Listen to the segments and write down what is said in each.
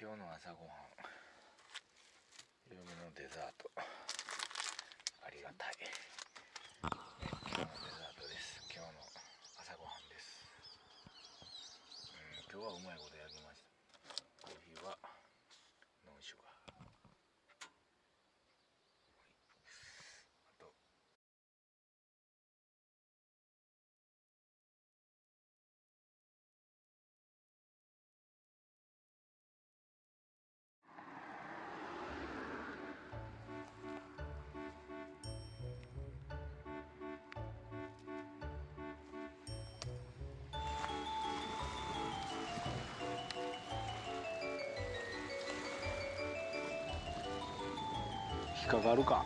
今日の朝ごはん、嫁のデザート、ありがたい。今日のデザートです。今日の朝ごはんです。今日はうまいこと焼きました。コーヒーはノンシュガー。あと引っかかるか。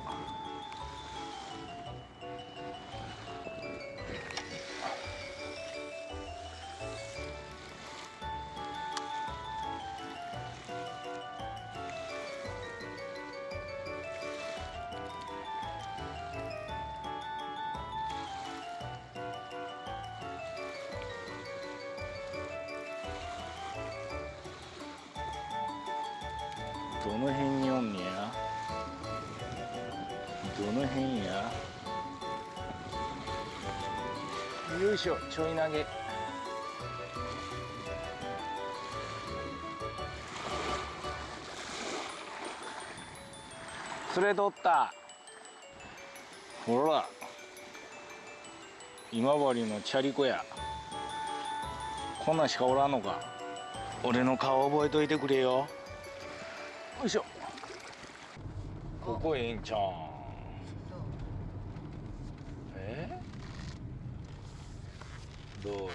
どの辺におんねや。どの辺や。よいしょ、ちょい投げ。釣れとった。ほら、今治のチャリコや。こんなんしかおらんのか。俺の顔覚えといてくれよ。よいしょ。ここええんちゃん。どうよ。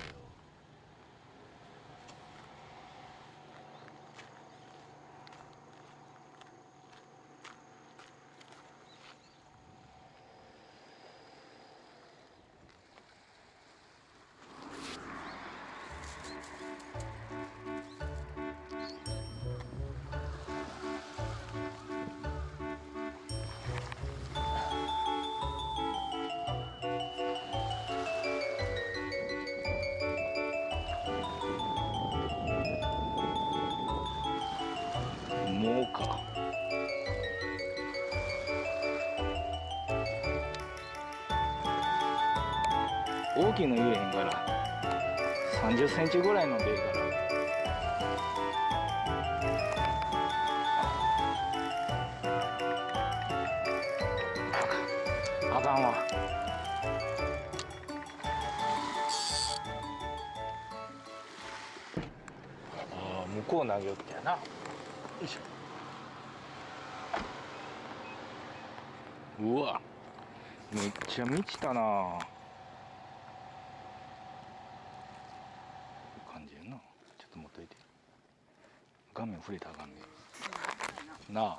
もうか。大きいの言えへんから30センチぐらいのでいいから。あかんわ。向こう投げよってやな。よいしょ。うわ、めっちゃ満ちたな。感じやな。ちょっと持っといて。画面触れたらあかんねなあ。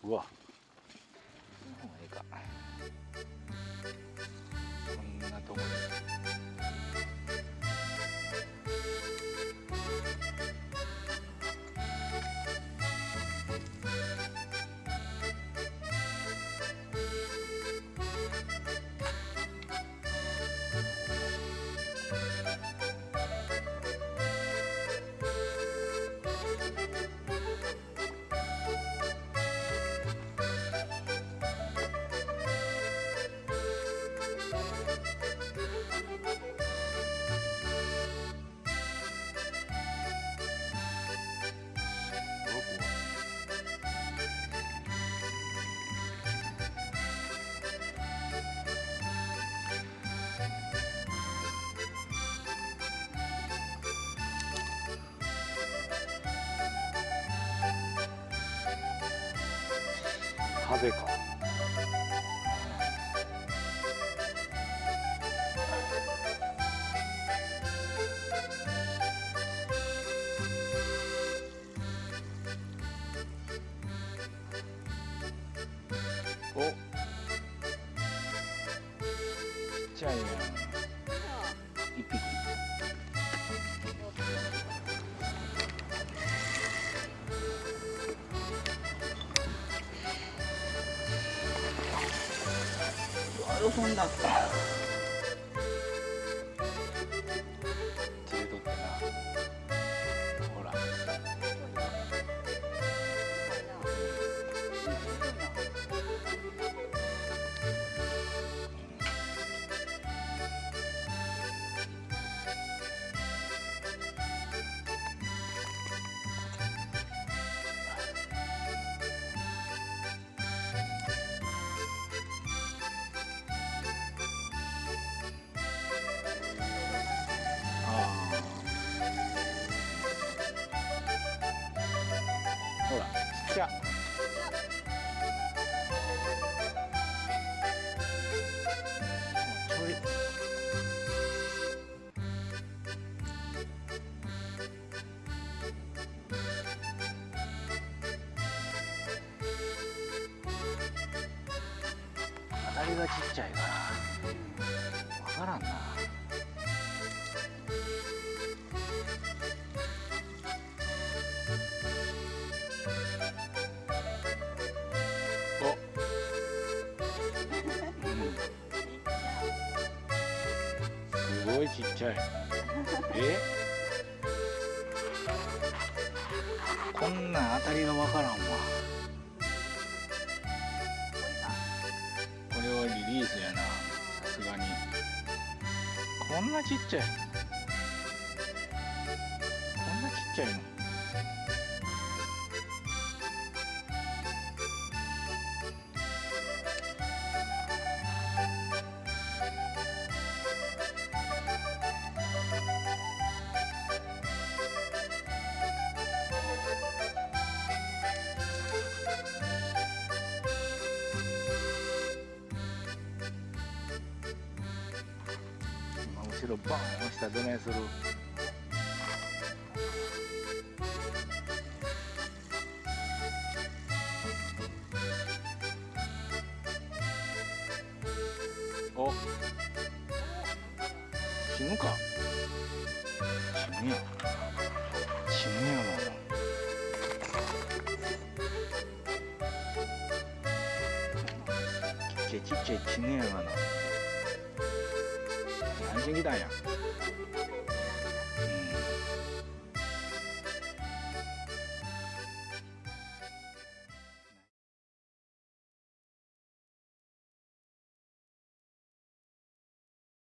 うわ、もうええか。こんなとこで風か。お、ちっちゃいやん。一匹。飛んだ。がちっちゃいから分からんな。お、すごいちっちゃい。こんなん当たりが分からんわ。これはリリースやな、さすがに。こんなちっちゃい、こんなちっちゃいの。後ろバーン押したらどないする？お、死ぬか？死ぬやん。死ぬやろ。ちっちゃい死ぬやがな。何しに来たんや。